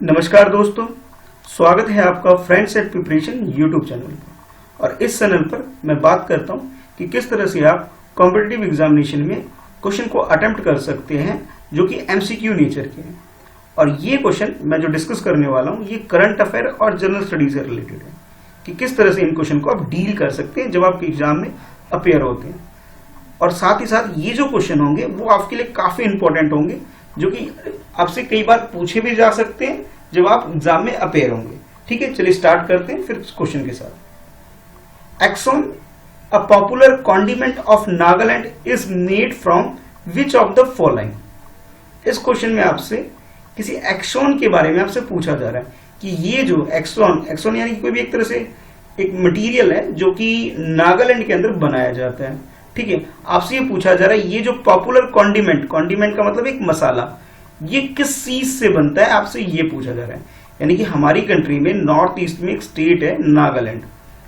नमस्कार दोस्तों, स्वागत है आपका friends at preparation YouTube channel पर। और इस चैनल पर मैं बात करता हूं कि किस तरह से आप कॉम्पिटिटिव एग्जामिनेशन में क्वेश्चन को अटेम्प्ट कर सकते हैं जो कि एमसीक्यू नेचर के हैं। और ये क्वेश्चन मैं जो डिस्कस करने वाला हूं ये करंट अफेयर और जनरल स्टडीज से रिलेटेड है कि किस तरह से इन क्वेश्चन को आप डील कर सकते हैं जब आपके एग्जाम में अपेयर होते हैं। और साथ ही साथ ये जो क्वेश्चन होंगे वो आपके लिए काफी इंपॉर्टेंट होंगे, जो कि आपसे कई बार पूछे भी जा सकते हैं जब आप एग्जाम में अपेयर होंगे। ठीक है, चलिए स्टार्ट करते हैं फिर क्वेश्चन के साथ। Axone, a popular condiment of Nagaland, is made from which of the following. इस क्वेश्चन में आपसे किसी एक्सोन के बारे में आपसे पूछा जा रहा है कि ये जो एक्सोन यानी कोई भी एक तरह से एक मटेरियल है जो कि नागालैंड के अंदर बनाया जाता है। ठीक है, आपसे ये पूछा जा रहा है ये जो पॉपुलर कॉन्डिमेंट का मतलब एक मसाला, ये किस चीज से बनता है, आपसे ये पूछा जा रहा है। यानी कि हमारी कंट्री में नॉर्थ ईस्ट में एक स्टेट है नागालैंड,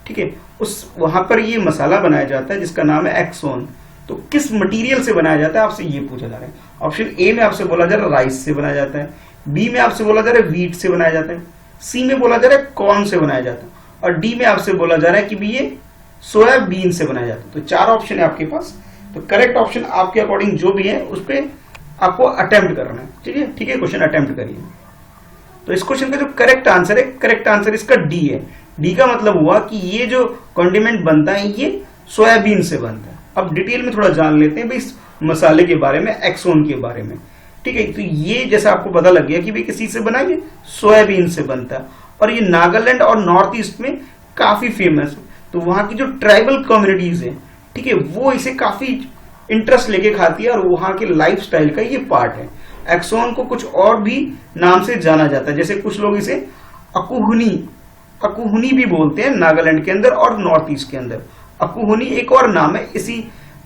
ठीक है, उस वहां पर ये मसाला बनाया जाता है जिसका नाम है एक्सोन। तो किस मटेरियल से बनाया जाता है आपसे ये पूछा जा रहा है। ऑप्शन ए में आपसे बोला जा रहा है राइस से बनाया जाता है, बी में आपसे बोला जा रहा है व्हीट से बनाया जाता है, सी में बोला जा रहा है कॉर्न से बनाया जाता है, और डी में आपसे बोला जा रहा है कि भी ये सोयाबीन से बनाया जाता है। तो चार ऑप्शन है आपके पास। तो करेक्ट ऑप्शन आपके अकॉर्डिंग जो भी है उस पर आपको अटेम्प्ट करना है। ठीक है, क्वेश्चन अटेम्प्ट करिए। तो इस क्वेश्चन का जो करेक्ट आंसर इसका डी है। डी का मतलब हुआ कि ये जो कॉन्डिमेंट बनता है ये सोयाबीन से बनता है। अब डिटेल में थोड़ा जान लेते हैं भाई इस मसाले के बारे में, एक्सोन के बारे में। ठीक है, तो ये जैसा आपको पता लग गया कि भाई किसी से बना, ये सोयाबीन से बनता है और ये नागालैंड और नॉर्थ ईस्ट में काफी फेमस है। तो वहां की जो ट्राइबल कम्युनिटीज है, ठीक है, वो इसे काफी इंटरेस्ट लेके खाती है और वहां के लाइफस्टाइल का ये पार्ट है। एक्सोन को कुछ और भी नाम से जाना जाता है, जैसे कुछ लोग इसे अकुहनी भी बोलते हैं नागालैंड के अंदर और नॉर्थ ईस्ट के अंदर। अकुहनी एक और नाम है इसी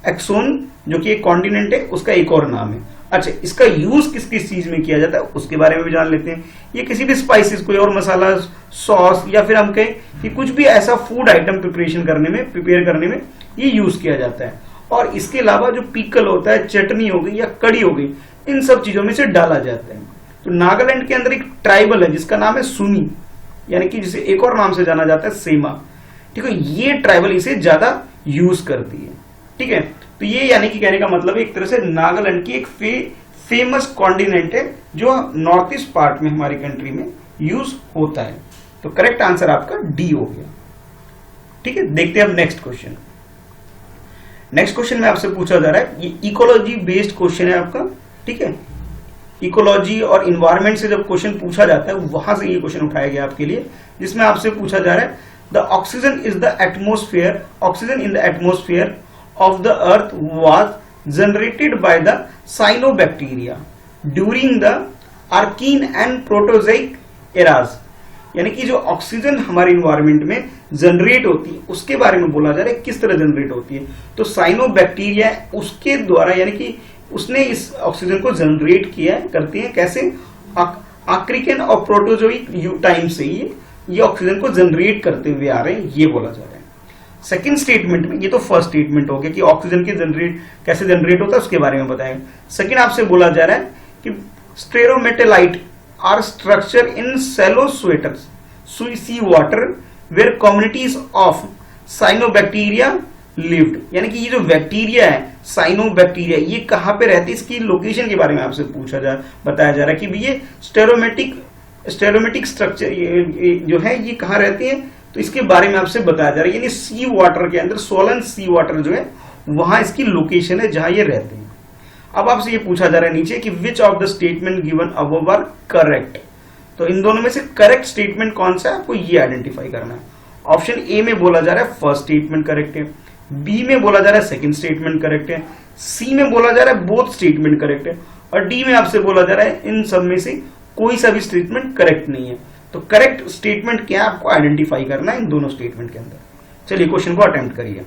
एक्सोन जो कि एक कॉन्टिनेंट है उसका एक और नाम है। अच्छा, इसका यूज किस किस चीज में किया जाता है उसके बारे में भी जान लेते हैं। ये किसी भी स्पाइसेस, कोई और मसाला, सॉस, या फिर हम कहें कि कुछ भी ऐसा फूड आइटम प्रिपेयर करने में ये यूज किया जाता है। और इसके अलावा जो पिकल होता है, चटनी हो गई या कड़ी हो गई, इन सब चीजों में से डाला जाता है। तो नागालैंड के अंदर एक ट्राइबल है जिसका नाम है सुमी, यानी कि जिसे एक और नाम से जाना जाता है सेमा। ठीक है, ये ट्राइबल इसे ज्यादा यूज करती है। ठीक है, तो ये यानी कि कहने का मतलब एक तरह से नागालैंड की एक फेमस कॉन्टिनेंट है जो नॉर्थ ईस्ट पार्ट में हमारी कंट्री में यूज होता है। तो करेक्ट आंसर आपका डी हो गया। ठीक है, देखते हैं अब नेक्स्ट क्वेश्चन। नेक्स्ट क्वेश्चन में आपसे पूछा जा रहा है, ये इकोलॉजी बेस्ड क्वेश्चन है आपका। ठीक है, इकोलॉजी और इन्वायरमेंट से जब क्वेश्चन पूछा जाता है वहां से ये क्वेश्चन उठाया गया आपके लिए, जिसमें आपसे पूछा जा रहा है the oxygen in the atmosphere of the earth was generated by the cyanobacteria during the Archean and Proterozoic eras। यानी कि जो ऑक्सीजन हमारे इन्वायरमेंट में जनरेट होती है उसके बारे में बोला जा रहा है किस तरह जनरेट होती है। तो साइनोबैक्टीरिया उसके द्वारा, यानी कि उसने इस ऑक्सीजन को जनरेट करती है। कैसे? आर्कियन और प्रोटोजोइक टाइम से ये ऑक्सीजन को जनरेट करते हुए आ रहे हैं, ये बोला जा रहा है। सेकंड स्टेटमेंट में, ये तो फर्स्ट स्टेटमेंट हो गया कि ऑक्सीजन के कैसे जनरेट होता है उसके बारे में बताएगा। सेकंड आपसे बोला जा रहा है कि stromatolite are structure in shallow sweaters sea water where communities of cyanobacteria lived. यानी कि ये जो बैक्टीरिया है साइनोबैक्टीरिया, ये कहां पे रहती है, इसकी लोकेशन के बारे में आपसे बताया जा रहा है कि ये स्टेरोमेटिक स्ट्रक्चर जो है ये कहां रहती है, तो इसके बारे में आपसे बताया जा रहा है। यानी सी वाटर के अंदर, सोलन सी वाटर जो है वहां इसकी लोकेशन है जहां ये रहते हैं। अब आपसे ये पूछा जा रहा है नीचे कि which of the statement given above are correct. तो इन दोनों में से करेक्ट स्टेटमेंट कौन सा है आपको ये आइडेंटिफाई करना है। ऑप्शन ए में बोला जा रहा है फर्स्ट स्टेटमेंट करेक्ट है, बी में बोला जा रहा है सेकंड स्टेटमेंट करेक्ट है, सी में बोला जा रहा है बोथ स्टेटमेंट करेक्ट है, और डी में आपसे बोला जा रहा है इन सब में से कोई सा भी स्टेटमेंट करेक्ट नहीं है। तो करेक्ट स्टेटमेंट क्या आपको आइडेंटिफाई करना है इन दोनों स्टेटमेंट के अंदर। चलिए क्वेश्चन को अटेम्प्ट करिए।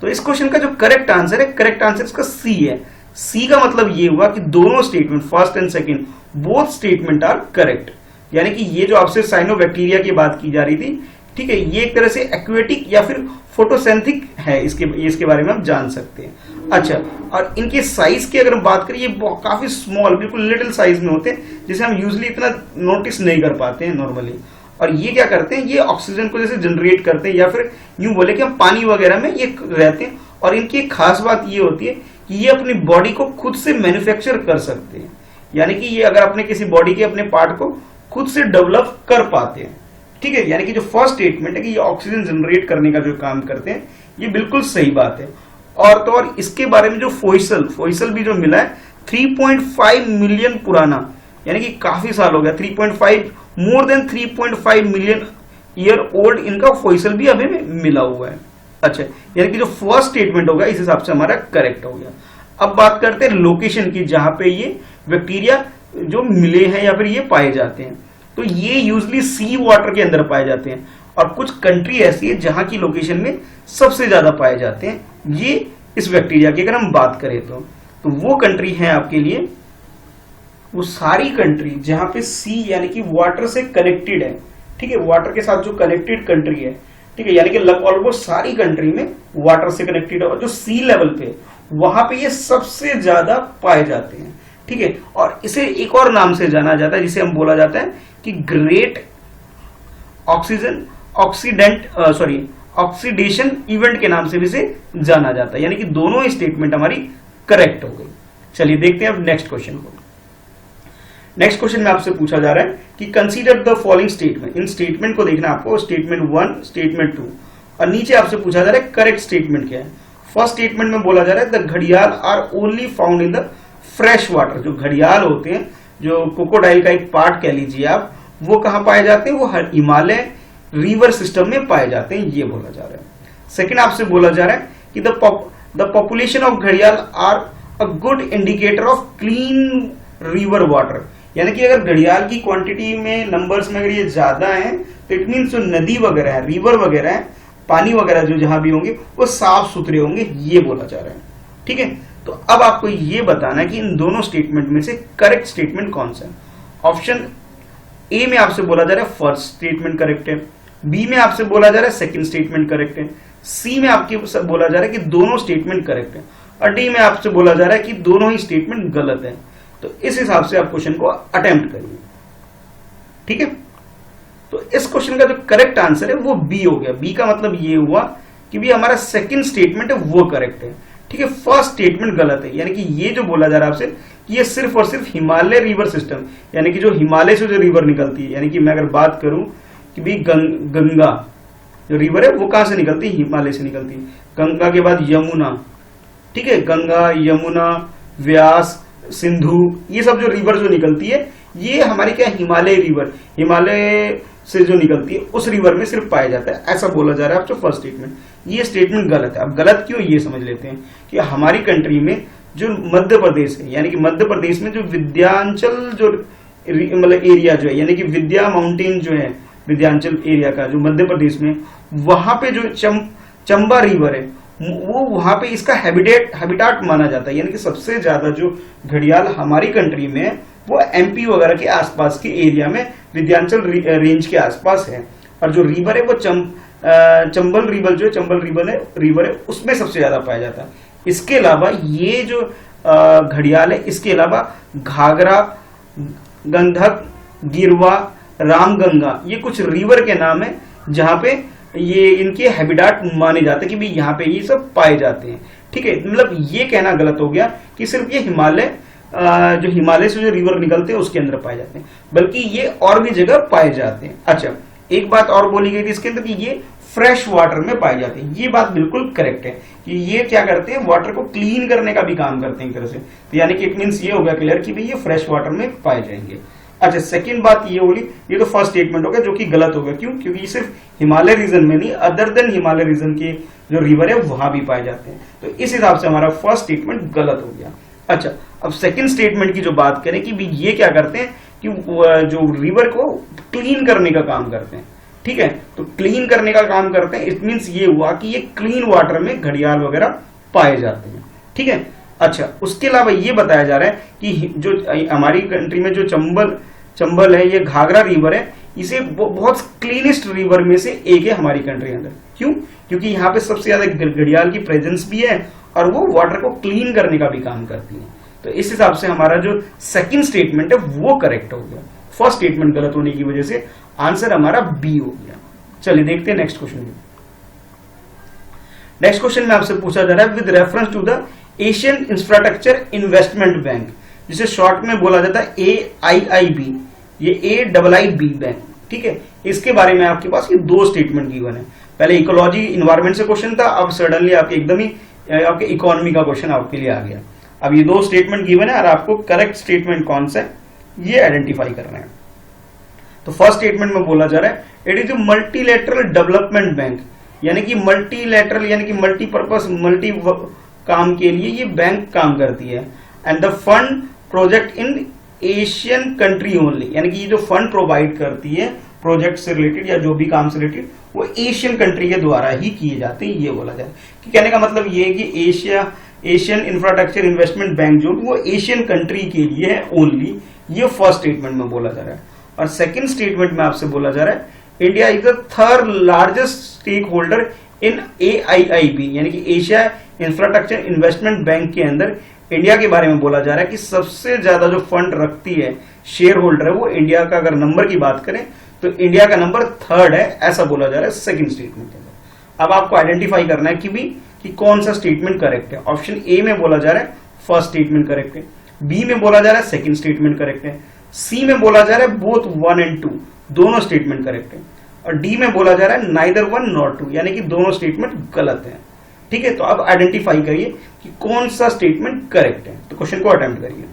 तो इस क्वेश्चन का जो करेक्ट आंसर इसका सी है। सी का मतलब ये हुआ कि दोनों statement, first and second, both statement are correct. यानी कि ये जो आपसे साइनोबैक्टीरिया की बात की जा रही थी, ठीक है, ये एक तरह से एक्वेटिक या फिर फोटोसिंथेटिक है, इसके बारे में आप जान सकते हैं। अच्छा, और इनके साइज की अगर हम बात करें, ये काफी स्मॉल, बिल्कुल लिटिल साइज में होते हैं, जिसे हम यूजली इतना नोटिस नहीं कर पाते हैं नॉर्मली। और ये क्या करते हैं, ये ऑक्सीजन को जैसे जनरेट करते हैं, या फिर यूं बोले कि हम पानी वगैरह में ये रहते हैं। और इनकी एक खास बात ये होती है कि ये अपनी बॉडी को खुद से मैन्युफैक्चर कर सकते हैं, यानी कि ये अगर अपने किसी बॉडी के अपने पार्ट को खुद से डेवलप कर पाते हैं। ठीक है, यानी कि जो फर्स्ट स्टेटमेंट है कि ये ऑक्सीजन जनरेट करने का जो काम करते हैं, ये बिल्कुल सही बात है। और तो और इसके बारे में जो फोइसल भी जो मिला है 3.5 मिलियन पुराना, यानी कि काफी साल हो गया, 3.5 more than 3.5 million year old इनका फोइसल भी हमें मिला हुआ है। अच्छा, यानी कि जो फर्स्ट स्टेटमेंट होगा इस हिसाब से हमारा करेक्ट हो गया। अब बात करते हैं लोकेशन की, जहां पे ये बैक्टीरिया जो मिले हैं या फिर ये पाए जाते हैं। तो ये यूजली सी वाटर के अंदर पाए जाते हैं, और कुछ कंट्री ऐसी है जहां की लोकेशन में सबसे ज्यादा पाए जाते हैं ये इस बैक्टीरिया की। अगर हम बात करें तो वो कंट्री है आपके लिए वो सारी कंट्री जहां पे सी यानी कि वाटर से कनेक्टेड है। ठीक है, वाटर के साथ जो कनेक्टेड कंट्री है, ठीक है, यानी कि ऑलमोस्ट सारी कंट्री में वाटर से कनेक्टेड है, और जो सी लेवल पे वहां पे ये सबसे ज्यादा पाए जाते हैं। ठीक है, और इसे एक और नाम से जाना जाता है जिसे हम बोला जाता है कि ग्रेट ऑक्सीडेशन इवेंट के नाम से भी इसे जाना जाता है। यानी कि दोनों ही स्टेटमेंट हमारी करेक्ट हो गई। चलिए देखते हैं अब नेक्स्ट क्वेश्चन को। नेक्स्ट क्वेश्चन में आपसे पूछा जा रहा है कि consider the following statement. In statement को देखना आपको, स्टेटमेंट 1, स्टेटमेंट 2, और नीचे आपसे पूछा जा रहा है करेक्ट स्टेटमेंट क्या है। फर्स्ट स्टेटमेंट में बोला जा रहा है द घड़ियाल are only found in the fresh water. जो घड़ियाल होते हैं, जो क्रोकोडाइल का एक पार्ट कह लीजिए आप, वो कहां पाए जाते हैं, वो हिमालय रिवर सिस्टम में पाए जाते हैं, ये बोला जा रहा है। सेकंड आपसे बोला जा रहा है कि द पॉपुलेशन ऑफ घड़ियाल are a good indicator of clean river water. यानी कि अगर घड़ियाल की क्वांटिटी में, नंबर्स में अगर ये ज्यादा है तो इट मीन जो नदी वगैरह है, रिवर वगैरह है, पानी वगैरह जो जहां भी होंगे वो साफ सुथरे होंगे, ये बोला जा रहा है। ठीक है, तो अब आपको ये बताना है कि इन दोनों स्टेटमेंट में से करेक्ट स्टेटमेंट कौन सा है। ऑप्शन ए में आपसे बोला जा रहा है फर्स्ट स्टेटमेंट करेक्ट है, बी में आपसे बोला जा रहा है सेकंड स्टेटमेंट करेक्ट है, सी में आपके बोला जा रहा है कि दोनों स्टेटमेंट करेक्ट है, और डी में आपसे बोला जा रहा है कि दोनों ही स्टेटमेंट गलत है। तो इस हिसाब से आप क्वेश्चन को अटेम्प्ट करिए। ठीक है, तो इस क्वेश्चन का जो करेक्ट आंसर है वो बी हो गया। बी का मतलब ये हुआ कि भी हमारा सेकंड स्टेटमेंट है वो करेक्ट है। ठीक है, फर्स्ट स्टेटमेंट गलत है, यानी कि ये जो बोला जा रहा है आपसे कि ये सिर्फ और सिर्फ हिमालय रिवर सिस्टम, यानी कि जो हिमालय से जो रिवर निकलती है, यानी कि मैं अगर बात करूं कि भी गंगा जो रिवर है वो कहां से निकलती है, हिमालय से निकलती है। गंगा के बाद यमुना, ठीक है, गंगा, यमुना, व्यास, सिंधु, ये सब जो रिवर जो निकलती है ये हमारी क्या हिमालय रिवर, हिमालय से जो निकलती है उस रिवर में सिर्फ पाया जाता है, ऐसा बोला जा रहा है आपको फर्स्ट स्टेटमेंट। ये स्टेटमेंट गलत है। अब गलत क्यों, ये समझ लेते हैं कि हमारी कंट्री में जो मध्य प्रदेश है, यानी कि मध्य प्रदेश में जो विंध्याचल जो मतलब एरिया जो है, यानी कि विंध्या माउंटेन जो है, विंध्याचल एरिया का जो मध्य प्रदेश में, वहां पे जो चंबा रिवर है वो वहां पे इसका हैबिटाट माना जाता है। यानी कि सबसे ज्यादा जो घड़ियाल हमारी कंट्री में है वो एमपी वगैरह के आसपास के एरिया में विंध्याचल रेंज के आसपास है, और जो रिवर है वो चंबल रिवर जो चंबल रिवर है उसमें सबसे ज्यादा पाया जाता है। इसके अलावा ये जो घड़ियाल है, इसके अलावा घाघरा, गंधक, गिरवा, रामगंगा, ये कुछ रिवर के नाम है जहां पे ये इनके हैबिटाट माने जाते हैं कि भाई यहाँ पे ये सब पाए जाते हैं। ठीक है, मतलब ये कहना गलत हो गया कि सिर्फ ये हिमालय जो हिमालय से जो रिवर निकलते हैं उसके अंदर पाए जाते हैं, बल्कि ये और भी जगह पाए जाते हैं। अच्छा, एक बात और बोली गई थी इसके अंदर कि ये फ्रेश वाटर में पाए जाते हैं। ये बात बिल्कुल करेक्ट है कि ये क्या करते हैं, वाटर को क्लीन करने का भी काम करते हैं एक तरह से। तो यानी कि इट मीन्स ये हो गया क्लियर कि भाई ये फ्रेश वाटर में पाए जाएंगे। अच्छा, सेकंड बात ये बोली, ये तो फर्स्ट स्टेटमेंट हो गया जो कि गलत हो गया। क्यों? क्योंकि ये सिर्फ हिमालय रीजन में नहीं, अदर देन हिमालय रीजन के जो रिवर है वहां भी पाए जाते हैं। तो इस हिसाब से हमारा फर्स्ट स्टेटमेंट गलत हो गया। अच्छा, अब सेकंड स्टेटमेंट की जो बात करें कि भी ये क्या करते हैं कि जो रिवर को क्लीन करने का काम करते हैं। ठीक है, तो क्लीन करने का काम करते हैं, इट मीन्स ये हुआ कि ये क्लीन वाटर में घड़ियाल वगैरह पाए जाते हैं। ठीक है, अच्छा, उसके अलावा ये बताया जा रहा है कि जो हमारी कंट्री में जो चंबल है, ये घाघरा रिवर है, इसे बहुत क्लीनेस्ट रिवर में से एक है हमारी कंट्री के अंदर। क्यों? क्योंकि यहाँ पे सबसे ज्यादा घड़ियाल की प्रेजेंस भी है और वो वाटर को क्लीन करने का भी काम करती है। तो इस हिसाब से हमारा जो सेकंड स्टेटमेंट है वो करेक्ट हो गया। फर्स्ट स्टेटमेंट गलत होने की वजह से आंसर हमारा बी हो गया। चलिए देखते हैं नेक्स्ट क्वेश्चन। नेक्स्ट क्वेश्चन में आपसे पूछा जा रहा है with reference to the Asian infrastructure investment bank, जिसे शॉर्ट में बोला जाता है AIIB, ये AIIB बैंक, ठीक है। इसके बारे में आपके पास ये दो स्टेटमेंट गिवन है। पहले इकोलॉजी इन्वायरमेंट से क्वेश्चन था, अब सडनली आपके एकदम ही आपके इकोनॉमी का क्वेश्चन आपके लिए आ गया। अब ये दो स्टेटमेंट गिवन है और आपको करेक्ट स्टेटमेंट कौन सा है ये आइडेंटिफाई करना है। तो फर्स्ट स्टेटमेंट में बोला जा रहा है it is a multilateral development bank, यानी कि मल्टीलेटरल यानी कि मल्टीपर्पज मल्टी काम के लिए ये बैंक काम करती है। And the fund project in Asian country only, यानी कि ये जो फंड प्रोवाइड करती है प्रोजेक्ट से रिलेटेड या जो भी काम से रिलेटेड वो एशियन कंट्री के द्वारा ही किए जाते हैं, ये बोला जाए। कि कहने का मतलब ये है कि एशियन इंफ्रास्ट्रक्चर इन्वेस्टमेंट बैंक जो वो एशियन कंट्री के लिए है ओनली, ये फर्स्ट स्टेटमेंट में बोला जा रहा है। और सेकंड स्टेटमेंट में आपसे बोला जा रहा है India is the third largest stake holder in AIIB, यानी कि एशिया इंफ्रास्ट्रक्चर इन्वेस्टमेंट बैंक के अंदर इंडिया के बारे में बोला जा रहा है कि सबसे ज्यादा जो फंड रखती है शेयर होल्डर है वो इंडिया का, अगर नंबर की बात करें तो इंडिया का नंबर थर्ड है, ऐसा बोला जा रहा है सेकंड स्टेटमेंट के अंदर। अब आपको आइडेंटिफाई करना है कि कौन सा स्टेटमेंट करेक्ट है। ऑप्शन ए में बोला जा रहा है फर्स्ट स्टेटमेंट करेक्ट है, बी में बोला जा रहा है सेकंड स्टेटमेंट करेक्ट है, सी में बोला जा रहा है बोथ 1 and 2 दोनों स्टेटमेंट करेक्ट है, और डी में बोला जा रहा है नाइदर 1 nor 2 यानी कि दोनों स्टेटमेंट गलत है। ठीक है, तो अब आइडेंटिफाई करिए कि कौन सा स्टेटमेंट करेक्ट है। तो क्वेश्चन को अटेम्प्ट करिए।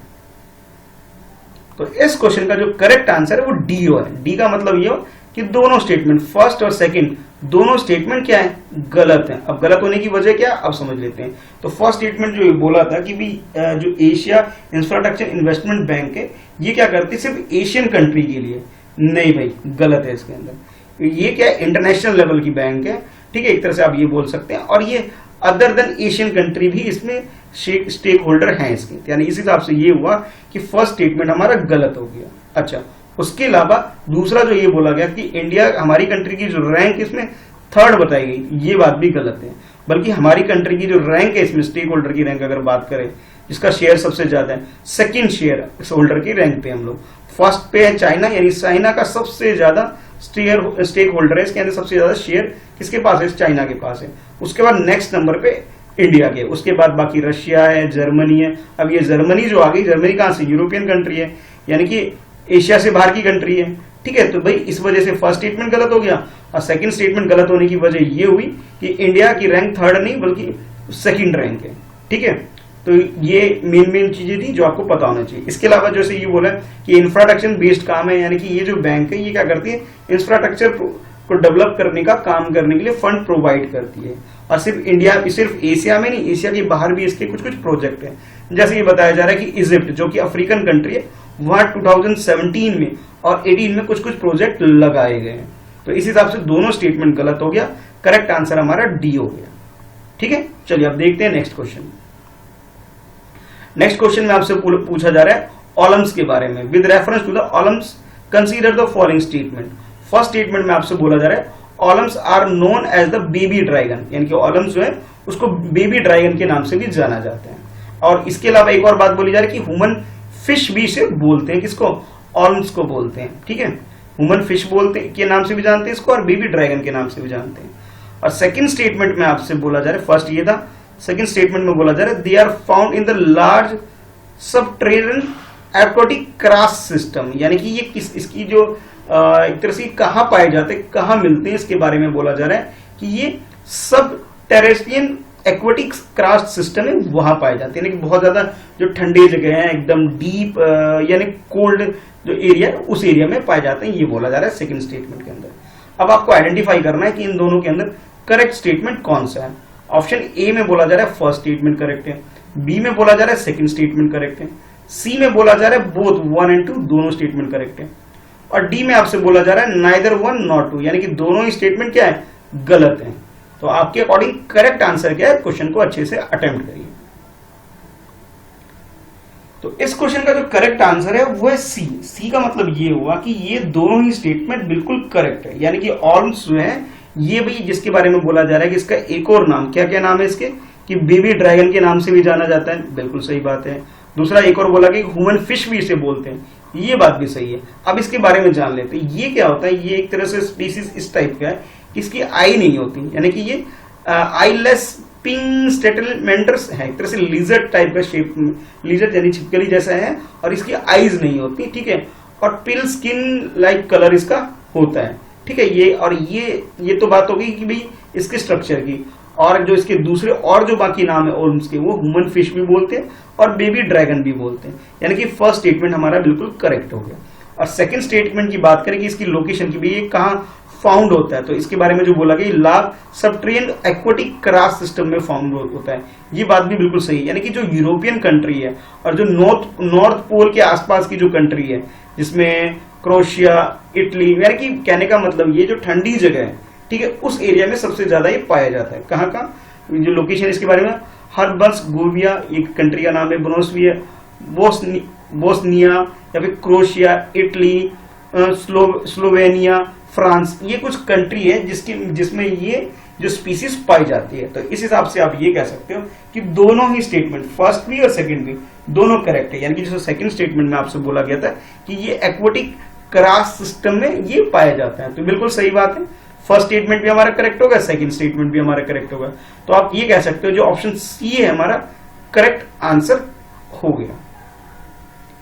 तो इस क्वेश्चन का जो करेक्ट आंसर है वो डी है। डी का मतलब ये हो कि दोनों स्टेटमेंट फर्स्ट और सेकंड दोनों स्टेटमेंट क्या है, गलत है। अब गलत होने की वजह क्या, अब समझ लेते हैं। तो फर्स्ट स्टेटमेंट जो बोला था कि भी जो एशिया इंफ्रास्ट्रक्चर इन्वेस्टमेंट बैंक है ये क्या करती है सिर्फ एशियन कंट्री के लिए, नहीं भाई गलत है। इसके अंदर ये क्या है, इंटरनेशनल लेवल की बैंक है, ठीक है, एक तरह से आप ये बोल सकते हैं। और ये अदर देन एशियन कंट्री भी इसमें स्टेक होल्डर हैं इसके, यानी इस हिसाब से ये हुआ कि फर्स्ट स्टेटमेंट हमारा गलत हो गया। अच्छा, उसके अलावा दूसरा जो ये बोला गया कि इंडिया हमारी कंट्री की जो रैंक इसमें थर्ड बताई गई, ये बात भी गलत है। बल्कि हमारी कंट्री की जो रैंक है इसमें स्टेक होल्डर की रैंक अगर बात करें जिसका शेयर सबसे ज्यादा है, सेकंड शेयर होल्डर की रैंक पे हम लोग, फर्स्ट पे है चाइना, यानी चाइना का सबसे ज्यादा स्टेक होल्डर है, इसके अंदर सबसे ज्यादा शेयर किसके पास है, चाइना के पास है। उसके बाद नेक्स्ट नंबर पे इंडिया के, उसके बाद बाकी रशिया है, जर्मनी है। अब ये जर्मनी जो आ गई, जर्मनी कहां से, यूरोपियन कंट्री है, यानी कि एशिया से बाहर की कंट्री है। ठीक है, तो भाई इस वजह से फर्स्ट स्टेटमेंट गलत हो गया और सेकंड स्टेटमेंट गलत होने की वजह ये हुई कि इंडिया की रैंक थर्ड नहीं बल्कि सेकंड रैंक है। ठीक है, तो ये मेन चीजें थी जो आपको पता होना चाहिए। इसके अलावा जैसे ये बोला कि इंफ्रास्ट्रक्चर बेस्ड काम है, यानी कि ये जो बैंक है ये क्या करती है, इंफ्रास्ट्रक्चर को डेवलप करने का काम करने के लिए फंड प्रोवाइड करती है। और सिर्फ एशिया में नहीं, एशिया के बाहर भी इसके कुछ प्रोजेक्ट है। जैसे ये बताया जा रहा है कि इजिप्ट जो कि अफ्रीकन कंट्री है, वहां 2017 में और 18 में कुछ प्रोजेक्ट लगाए गए हैं। तो इस हिसाब से दोनों स्टेटमेंट गलत हो गया, करेक्ट आंसर हमारा डी हो गया। ठीक है, चलिए अब देखते हैं नेक्स्ट क्वेश्चन। नेक्स्ट क्वेश्चन में आपसे पूछा जा रहा है ऑलम्स के बारे में। With reference to the olms consider the following statement. First statement में आपसे बोला जा रहा है olms are known as the baby dragon, यानी कि ऑलम्स जो है उसको बेबी ड्रैगन के नाम से भी जाना जाता है। और इसके अलावा एक और बात बोली जा रही है कि ह्यूमन फिश भी से बोलते हैं, किसको, ऑलम्स को बोलते हैं। ठीक है, ह्यूमन फिश बोलते हैं के नाम से भी जानते हैं इसको और बेबी ड्रैगन के नाम से भी जानते हैं। और सेकंड स्टेटमेंट में आपसे बोला जा रहा है, फर्स्ट ये था, सेकंड स्टेटमेंट में बोला जा रहा है they are found in the large subterranean aquatic karst system, यानी कि ये इसकी जो एक तरह से कहां पाए जाते हैं, कहां मिलते हैं, इसके बारे में बोला जा रहा है कि ये सब टेरेस्ट्रियन एक्वाटिक क्रास्ट सिस्टम है वहां पाए जाते हैं, यानी कि बहुत ज्यादा जो ठंडे जगह है, एकदम डीप यानी कोल्ड जो एरिया है उस एरिया में पाए जाते हैं, ये बोला जा रहा है सेकंड स्टेटमेंट के अंदर। अब आपको आइडेंटिफाई करना है कि इन दोनों के अंदर करेक्ट स्टेटमेंट कौन सा है। ऑप्शन ए में बोला जा रहा है फर्स्ट स्टेटमेंट करेक्ट है, बी में बोला जा रहा है सेकंड स्टेटमेंट करेक्ट है, सी में बोला जा रहा है बोथ 1 and 2 दोनों स्टेटमेंट करेक्ट है, और डी में आपसे बोला जा रहा है नाइदर 1 nor 2 यानी कि दोनों ही स्टेटमेंट क्या है, गलत है। तो आपके अकॉर्डिंग करेक्ट आंसर क्या है, क्वेश्चन को अच्छे से अटेम्प्ट करिए। तो इस क्वेश्चन का जो करेक्ट आंसर है वो है सी। सी का मतलब ये हुआ कि ये दोनों ही स्टेटमेंट बिल्कुल करेक्ट है, यानी कि ऑलम्स जो है ये भी जिसके बारे में बोला जा रहा है कि इसका एक और नाम क्या क्या नाम है इसके, कि बेबी ड्रैगन के नाम से भी जाना जाता है, बिल्कुल सही बात है। दूसरा एक और बोला कि ह्यूमन फिश भी इसे बोलते हैं, ये बात भी सही है। अब इसके बारे में जान लेते हैं, ये क्या होता है। ये एक तरह से स्पीसीज इस टाइप का है कि इसकी आई नहीं होती, यानी कि ये आईलेस पिंग स्टेटलमेंटर्स है, एक तरह से लिजर्ड टाइप का शेप, लिजर्ड यानी छिपकली जैसा है, और इसकी आईज नहीं होती, ठीक है। और पिल स्किन लाइक कलर इसका होता है, ठीक है। ये तो बात होगी कि भाई इसके स्ट्रक्चर की। और जो इसके दूसरे और जो बाकी नाम है ओर्म्स के, वो ह्यूमन फिश भी बोलते हैं और बेबी ड्रैगन भी बोलते हैं, यानी कि फर्स्ट स्टेटमेंट हमारा बिल्कुल करेक्ट हो गया। और सेकंड स्टेटमेंट की बात करें कि इसकी लोकेशन की, भी ये कहाँ फाउंड होता है, तो इसके बारे में जो बोला गया, लार्व सबट्रेन एक्वाटिक क्रास सिस्टम में फाउंड होता है, ये बात भी बिल्कुल सही है। यानी कि जो यूरोपियन कंट्री है और जो नॉर्थ पोल के आसपास की जो कंट्री है, जिसमें क्रोशिया, इटली, यानी कि कहने का मतलब ये जो ठंडी जगह है, ठीक है, उस एरिया में सबसे ज्यादा ये पाया जाता है। कहाँ कहाँ जो लोकेशन इसके बारे में, हर्बर्सगोविया एक कंट्री का नाम है, बोस्निया, बोस्निया या फिर क्रोशिया, इटली, स्लोवेनिया, फ्रांस, ये कुछ कंट्री है जिसमें ये जो स्पीसीज पाई जाती है। तो इस हिसाब से आप ये कह सकते हो कि दोनों ही स्टेटमेंट, फर्स्ट भी और सेकंड भी, दोनों करेक्ट है। यानी कि जो सेकंड स्टेटमेंट में आपसे बोला गया था कि ये एक्वाटिक क्रास सिस्टम में ये पाया जाता है, तो बिल्कुल सही बात है। फर्स्ट स्टेटमेंट भी हमारा करेक्ट होगा, सेकंड स्टेटमेंट भी हमारा करेक्ट होगा। तो आप ये कह सकते हो जो ऑप्शन सी है हमारा करेक्ट आंसर हो गया।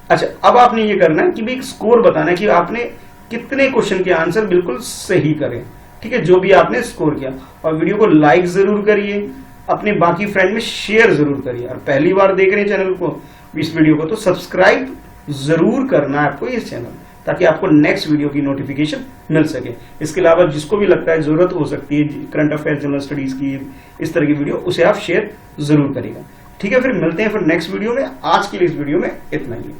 अच्छा, अब आपने ये करना है कि भाई स्कोर बताना है कि आपने कितने क्वेश्चन के आंसर बिल्कुल सही करें, ठीक है, जो भी आपने स्कोर किया। और वीडियो को लाइक जरूर करिए, अपने बाकी फ्रेंड में शेयर जरूर करिए, और पहली बार देख रहे हैं चैनल को, इस वीडियो को, तो सब्सक्राइब जरूर करना है आपको इस चैनल, ताकि आपको नेक्स्ट वीडियो की नोटिफिकेशन मिल सके। इसके अलावा जिसको भी लगता है जरूरत हो सकती है करंट अफेयर, जनरल स्टडीज की, इस तरह की वीडियो, उसे आप शेयर जरूर करिएगा। ठीक है, फिर मिलते हैं फिर नेक्स्ट वीडियो में। आज के लिए इस वीडियो में इतना ही।